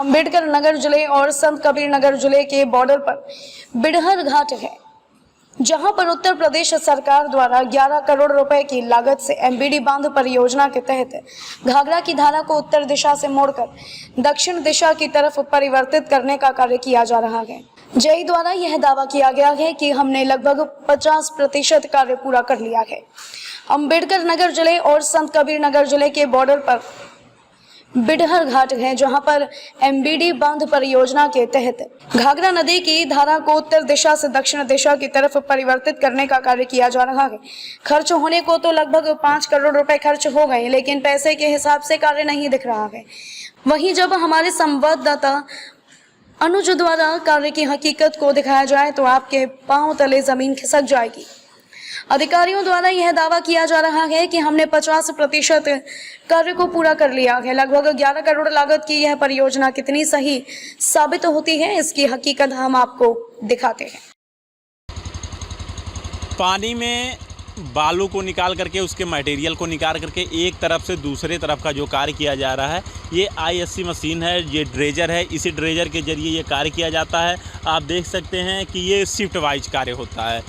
अम्बेडकर नगर जिले और संत कबीर नगर जिले के बॉर्डर पर बिडहर घाट है, जहां पर उत्तर प्रदेश सरकार द्वारा 11 करोड़ रुपए की लागत से एमबीडी बांध परियोजना के तहत घाघरा की धारा को उत्तर दिशा से मोड़कर दक्षिण दिशा की तरफ परिवर्तित करने का कार्य किया जा रहा है। जेई द्वारा यह दावा किया गया है कि हमने लगभग 50% कार्य पूरा कर लिया है। अम्बेडकर नगर जिले और संत कबीर नगर जिले के बॉर्डर पर बिडहर घाट है, जहां पर एमबीडी बांध परियोजना के तहत घाघरा नदी की धारा को उत्तर दिशा से दक्षिण दिशा की तरफ परिवर्तित करने का कार्य किया जा रहा है। खर्च होने को तो लगभग 5 करोड़ रुपए खर्च हो गए, लेकिन पैसे के हिसाब से कार्य नहीं दिख रहा है। वहीं जब हमारे संवाददाता अनुज द्वारा कार्य की हकीकत को दिखाया जाए तो आपके पांव तले जमीन खिसक जाएगी। अधिकारियों द्वारा यह दावा किया जा रहा है कि हमने 50% कार्य को पूरा कर लिया है। लगभग 11 करोड़ लागत की यह परियोजना कितनी सही साबित होती है, इसकी हकीकत हम आपको दिखाते हैं। पानी में बालू को निकाल करके उसके मटेरियल को निकाल करके एक तरफ से दूसरे तरफ का जो कार्य किया जा रहा है, ये ISC मशीन है, ये ड्रेजर है। इसी ड्रेजर के जरिए ये कार्य किया जाता है। आप देख सकते हैं कि ये शिफ्ट वाइज कार्य होता है।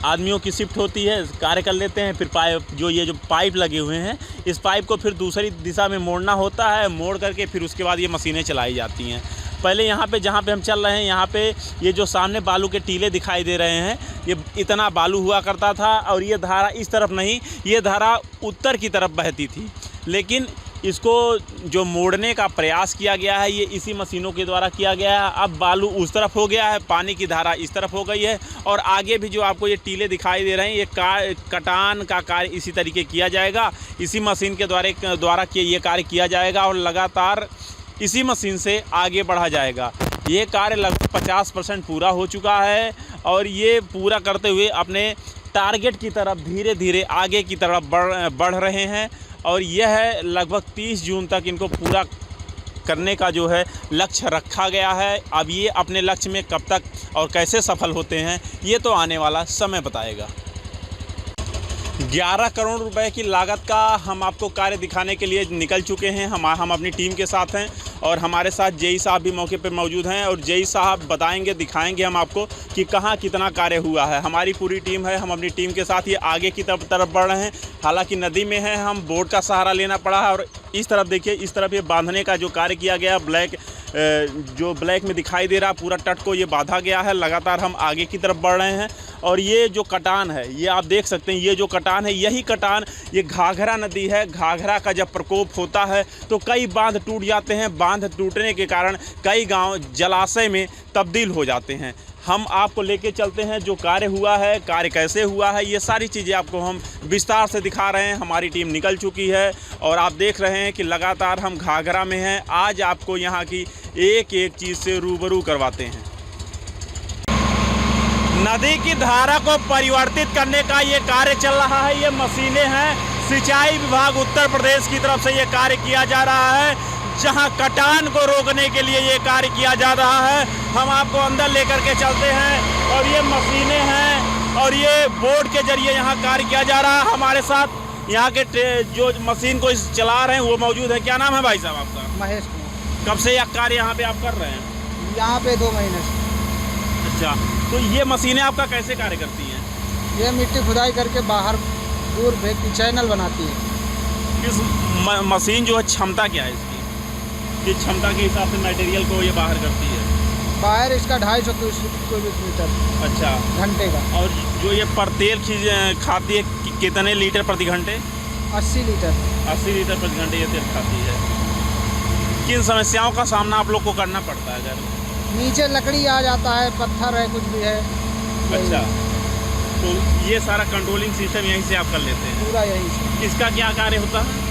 आदमियों की शिफ्ट होती है, कार्य कर लेते हैं, फिर जो पाइप लगे हुए हैं, इस पाइप को फिर दूसरी दिशा में मोड़ना होता है। मोड़ करके फिर उसके बाद ये मशीनें चलाई जाती हैं। पहले यहाँ पे जहाँ पे हम चल रहे हैं, यहाँ पे ये जो सामने बालू के टीले दिखाई दे रहे हैं, ये इतना बालू हुआ करता था और ये धारा इस तरफ नहीं, ये धारा उत्तर की तरफ बहती थी। लेकिन इसको जो मोड़ने का प्रयास किया गया है, ये इसी मशीनों के द्वारा किया गया है। अब बालू उस तरफ हो गया है, पानी की धारा इस तरफ हो गई है और आगे भी जो आपको ये टीले दिखाई दे रहे हैं, ये कटान का कार्य इसी तरीके किया जाएगा। इसी मशीन के द्वारा ये कार्य किया जाएगा और लगातार इसी मशीन से आगे बढ़ा जाएगा। ये कार्य लगभग 50% पूरा हो चुका है और ये पूरा करते हुए अपने टारगेट की तरफ धीरे धीरे आगे की तरफ बढ़ रहे हैं और यह है लगभग 30 जून तक इनको पूरा करने का जो है लक्ष्य रखा गया है। अब ये अपने लक्ष्य में कब तक और कैसे सफल होते हैं, ये तो आने वाला समय बताएगा। 11 करोड़ रुपए की लागत का हम आपको कार्य दिखाने के लिए निकल चुके हैं। हम अपनी टीम के साथ हैं और हमारे साथ जेई साहब भी मौके पर मौजूद हैं और जेई साहब बताएंगे, दिखाएंगे हम आपको कि कहाँ कितना कार्य हुआ है। हमारी पूरी टीम है, हम अपनी टीम के साथ ये आगे की तरफ बढ़ रहे हैं। हालांकि नदी में है, हम बोट का सहारा लेना पड़ा है और इस तरफ देखिए, इस तरफ ये बांधने का जो कार्य किया गया, ब्लैक में दिखाई दे रहा पूरा तट को ये बांधा गया है। लगातार हम आगे की तरफ बढ़ रहे हैं और ये जो कटान है, ये आप देख सकते हैं, ये जो कटान है, यही कटान ये घाघरा नदी है। घाघरा का जब प्रकोप होता है तो कई बांध टूट जाते हैं। बांध टूटने के कारण कई गांव जलाशय में तब्दील हो जाते हैं। हम आपको लेके चलते हैं जो कार्य हुआ है, कार्य कैसे हुआ है, ये सारी चीज़ें आपको हम विस्तार से दिखा रहे हैं। हमारी टीम निकल चुकी है और आप देख रहे हैं कि लगातार हम घाघरा में हैं। आज आपको यहाँ की एक एक चीज़ से रूबरू करवाते हैं। नदी की धारा को परिवर्तित करने का ये कार्य चल रहा है। ये मशीनें हैं, सिंचाई विभाग उत्तर प्रदेश की तरफ से ये कार्य किया जा रहा है, जहां कटान को रोकने के लिए ये कार्य किया जा रहा है। हम आपको अंदर लेकर के चलते हैं और ये मशीनें हैं और ये बोर्ड के जरिए यहाँ कार्य किया जा रहा है। हमारे साथ यहाँ के जो मशीन को चला रहे हैं वो मौजूद है। क्या नाम है भाई साहब आपका? महेश। कब से यह कार्य यहाँ पे आप कर रहे हैं? यहाँ पे 2 महीने से। अच्छा, तो ये मशीनें आपका कैसे कार्य करती हैं? ये मिट्टी खुदाई करके बाहर दूर फेंक की चैनल बनाती है। इस मशीन जो है क्षमता क्या है इसकी? किस क्षमता के हिसाब से मटेरियल को ये बाहर करती है? बाहर इसका 250 क्यूबिक मीटर। अच्छा, घंटे का। और जो ये तेल खाती है कितने लीटर प्रति घंटे? 80 लीटर। 80 लीटर प्रति घंटे ये तेल खाती है। किन समस्याओं का सामना आप लोग को करना पड़ता है? अगर नीचे लकड़ी आ जाता है, पत्थर है, कुछ भी है। अच्छा, तो ये सारा कंट्रोलिंग सिस्टम यहीं से आप कर लेते हैं? पूरा यहीं से। इसका क्या कार्य होता है?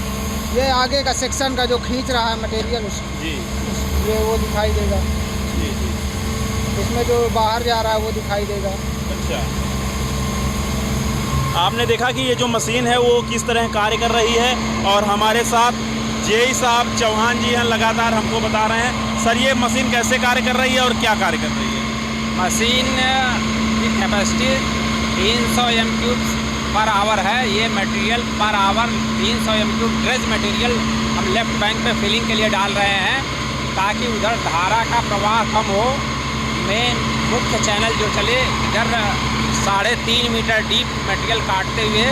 ये आगे का सेक्शन का जो खींच रहा है मटेरियल जी, ये वो दिखाई देगा। जी जी। इसमें जो बाहर जा रहा है वो दिखाई देगा। अच्छा, आपने देखा कि ये जो मशीन है वो किस तरह कार्य कर रही है और हमारे साथ जेई साहब चौहान जी हैं, लगातार हमको बता रहे हैं। सर, ये मशीन कैसे कार्य कर रही है और क्या कार्य कर रही है? मशीन की कैपेसिटी 300 m³ पर आवर है। ये material per hour 300 m³ dredge material हम लेफ्ट बैंक पे फिलिंग के लिए डाल रहे हैं, ताकि उधर धारा का प्रवाह कम हो। मेन मुख्य चैनल जो चले इधर 3.5 मीटर डीप मटेरियल काटते हुए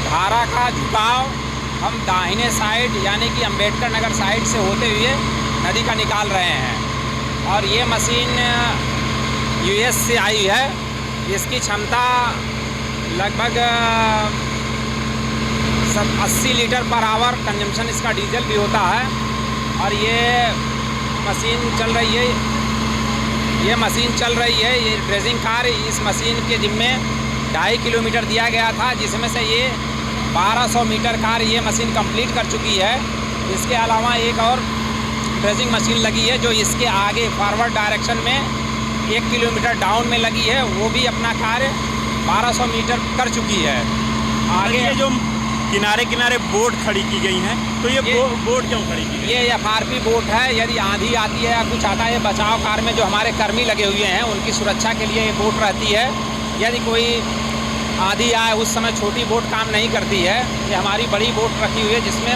धारा का झुकाव हम दाहिने साइड यानी कि अंबेडकर नगर साइड से होते हुए नदी का निकाल रहे हैं। और ये मशीन यूएस से आई है। इसकी क्षमता लगभग 80 लीटर पर आवर कंजम्पशन इसका डीजल भी होता है। और ये मशीन चल रही है, ये ड्रेजिंग कार्य इस मशीन के जिम्मे 2.5 किलोमीटर दिया गया था, जिसमें से ये 1200 मीटर कार्य ये मशीन कंप्लीट कर चुकी है। इसके अलावा एक और ड्रेजिंग मशीन लगी है जो इसके आगे फॉरवर्ड डायरेक्शन में 1 किलोमीटर डाउन में लगी है, वो भी अपना कार्य 1200 मीटर कर चुकी है। आगे ये जो किनारे किनारे बोट खड़ी की गई हैं, तो ये बोट क्यों खड़ी की गई? ये एफआरपी बोट है। यदि आंधी आती है या कुछ आता है, बचाव कार्य में जो हमारे कर्मी लगे हुए हैं उनकी सुरक्षा के लिए ये बोट रहती है। यदि कोई आंधी आए उस समय छोटी बोट काम नहीं करती है। ये हमारी बड़ी बोट रखी हुई है जिसमें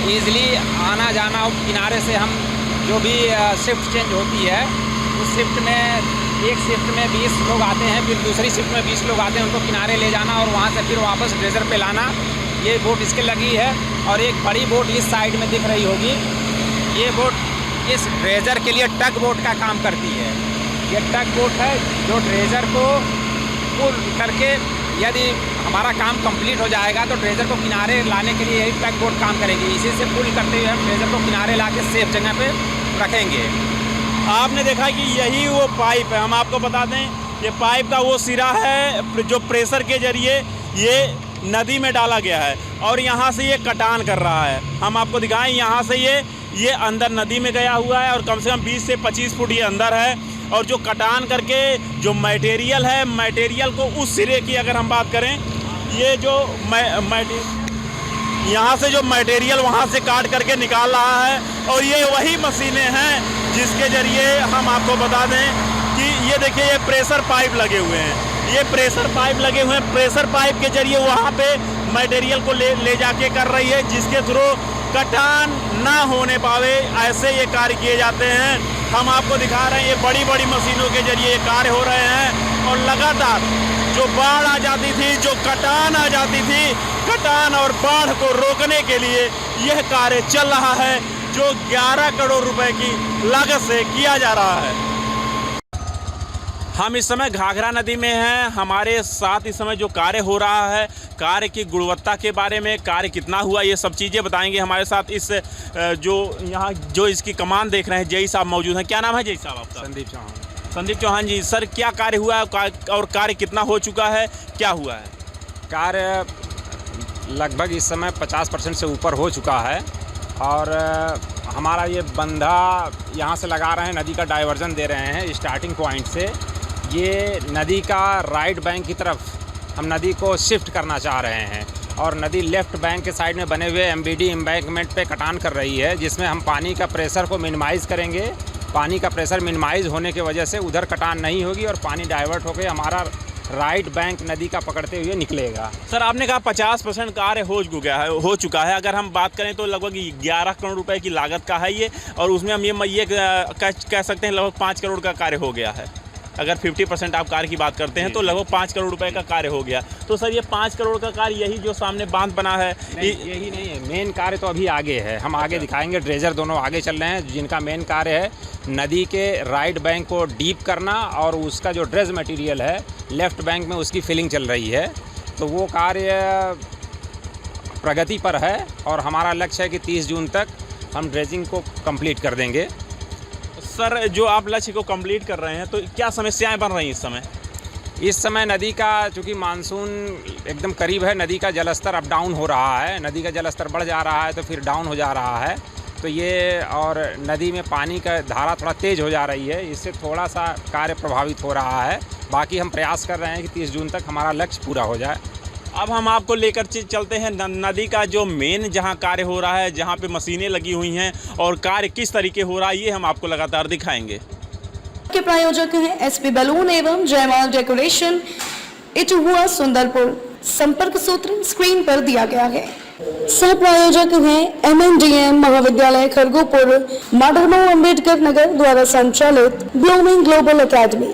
ईज़िली आना जाना, किनारे से हम जो भी शिफ्ट चेंज होती है उस शिफ्ट में एक शिफ्ट में 20 लोग आते हैं, फिर दूसरी शिफ्ट में 20 लोग आते हैं, उनको किनारे ले जाना और वहाँ से फिर वापस ड्रेजर पे लाना, ये बोट इसके लगी है। और एक बड़ी बोट इस साइड में दिख रही होगी, ये बोट इस ड्रेजर के लिए टग बोट का काम करती है। ये टग बोट है जो ड्रेजर को पुल करके, यदि हमारा काम कंप्लीट हो जाएगा तो ड्रेजर को किनारे लाने के लिए यही टग बोट काम करेगी। इसी से पुल करते हुए हम ड्रेजर को किनारे ला के सेफ जगह पे रखेंगे। आपने देखा कि यही वो पाइप है। हम आपको बता दें, ये पाइप का वो सिरा है जो प्रेशर के जरिए ये नदी में डाला गया है और यहाँ से ये कटान कर रहा है। हम आपको दिखाएं, यहाँ से ये अंदर नदी में गया हुआ है और कम से कम 20 से 25 फुट ये अंदर है। और जो कटान करके जो मटेरियल है, मटेरियल को उस सिरे की अगर हम बात करें, ये जो यहाँ से जो मटेरियल वहाँ से काट करके निकाल रहा है। और ये वही मशीनें हैं जिसके ज़रिए हम आपको बता दें कि ये देखिए, ये प्रेशर पाइप लगे हुए हैं, ये प्रेशर पाइप लगे हुए हैं। प्रेशर पाइप के ज़रिए वहाँ पे मटेरियल को ले जाके कर रही है, जिसके थ्रू कटान ना होने पावे, ऐसे ये कार्य किए जाते हैं। हम आपको दिखा रहे हैं, ये बड़ी बड़ी मशीनों के ज़रिए ये कार्य हो रहे हैं। और लगातार जो बाढ़ आ जाती थी, जो कटान आ जाती थी, कटान और बाढ़ को रोकने के लिए यह कार्य चल रहा है, जो 11 करोड़ रुपए की लागत से किया जा रहा है। हम इस समय घाघरा नदी में हैं। हमारे साथ इस समय जो कार्य हो रहा है, कार्य की गुणवत्ता के बारे में, कार्य कितना हुआ, ये सब चीज़ें बताएंगे। हमारे साथ इस जो यहाँ जो इसकी कमान देख रहे हैं, जय साहब मौजूद हैं। क्या नाम है जय साहब आपका? संदीप चौहान। संदीप चौहान जी, सर क्या कार्य हुआ है और कार्य कितना हो चुका है, क्या हुआ है? कार्य लगभग इस समय 50% से ऊपर हो चुका है। और हमारा ये बंधा यहाँ से लगा रहे हैं, नदी का डाइवर्जन दे रहे हैं स्टार्टिंग पॉइंट से। ये नदी का राइट बैंक की तरफ हम नदी को शिफ्ट करना चाह रहे हैं और नदी लेफ़्ट बैंक के साइड में बने हुए एमबीडी एम्बैंकमेंट पे कटान कर रही है, जिसमें हम पानी का प्रेशर को मिनिमाइज़ करेंगे। पानी का प्रेशर मिनिमाइज़ होने की वजह से उधर कटान नहीं होगी और पानी डाइवर्ट होकर हमारा राइट बैंक नदी का पकड़ते हुए निकलेगा। सर, आपने कहा 50% कार्य हो चुका है। अगर हम बात करें तो लगभग 11 करोड़ रुपए की लागत का है ये, और उसमें हम ये कह सकते हैं लगभग 5 करोड़ का कार्य हो गया है। अगर 50% आप कार्य की बात करते हैं तो लगभग 5 करोड़ रुपए का कार्य हो गया। तो सर, ये 5 करोड़ का कार्य यही जो सामने बांध बना है, यही नहीं है। मेन कार्य तो अभी आगे है, हम आगे दिखाएंगे। ड्रेजर दोनों आगे चल रहे हैं, जिनका मेन कार्य है नदी के राइट बैंक को डीप करना और उसका जो ड्रेज मटेरियल है लेफ़्ट बैंक में उसकी फिलिंग चल रही है। तो वो कार्य प्रगति पर है और हमारा लक्ष्य है कि 30 जून तक हम ड्रेजिंग को कंप्लीट कर देंगे। सर, जो आप लक्ष्य को कंप्लीट कर रहे हैं तो क्या समस्याएं बन रही हैं इस समय? इस समय नदी का, चूँकि मानसून एकदम करीब है, नदी का जलस्तर अप डाउन हो रहा है। नदी का जलस्तर बढ़ जा रहा है तो फिर डाउन हो जा रहा है। तो ये, और नदी में पानी का धारा थोड़ा तेज़ हो जा रही है, इससे थोड़ा सा कार्य प्रभावित हो रहा है। बाकी हम प्रयास कर रहे हैं कि 30 जून तक हमारा लक्ष्य पूरा हो जाए। अब हम आपको लेकर चलते हैं नदी का जो मेन जहां कार्य हो रहा है, जहां पे मशीनें लगी हुई हैं और कार्य किस तरीके हो रहा है, ये हम आपको लगातार दिखाएंगे। के प्रायोजक हैं एसपी बैलून एवं जयमाल डेकोरेशन, इटहुआ, सुंदरपुर। संपर्क सूत्र स्क्रीन पर दिया गया है। सह प्रायोजक हैं MNDM महाविद्यालय खरगोपुर, माडरमऊ अंबेडकर नगर द्वारा संचालित ब्लूमिंग ग्लोबल एकेडमी।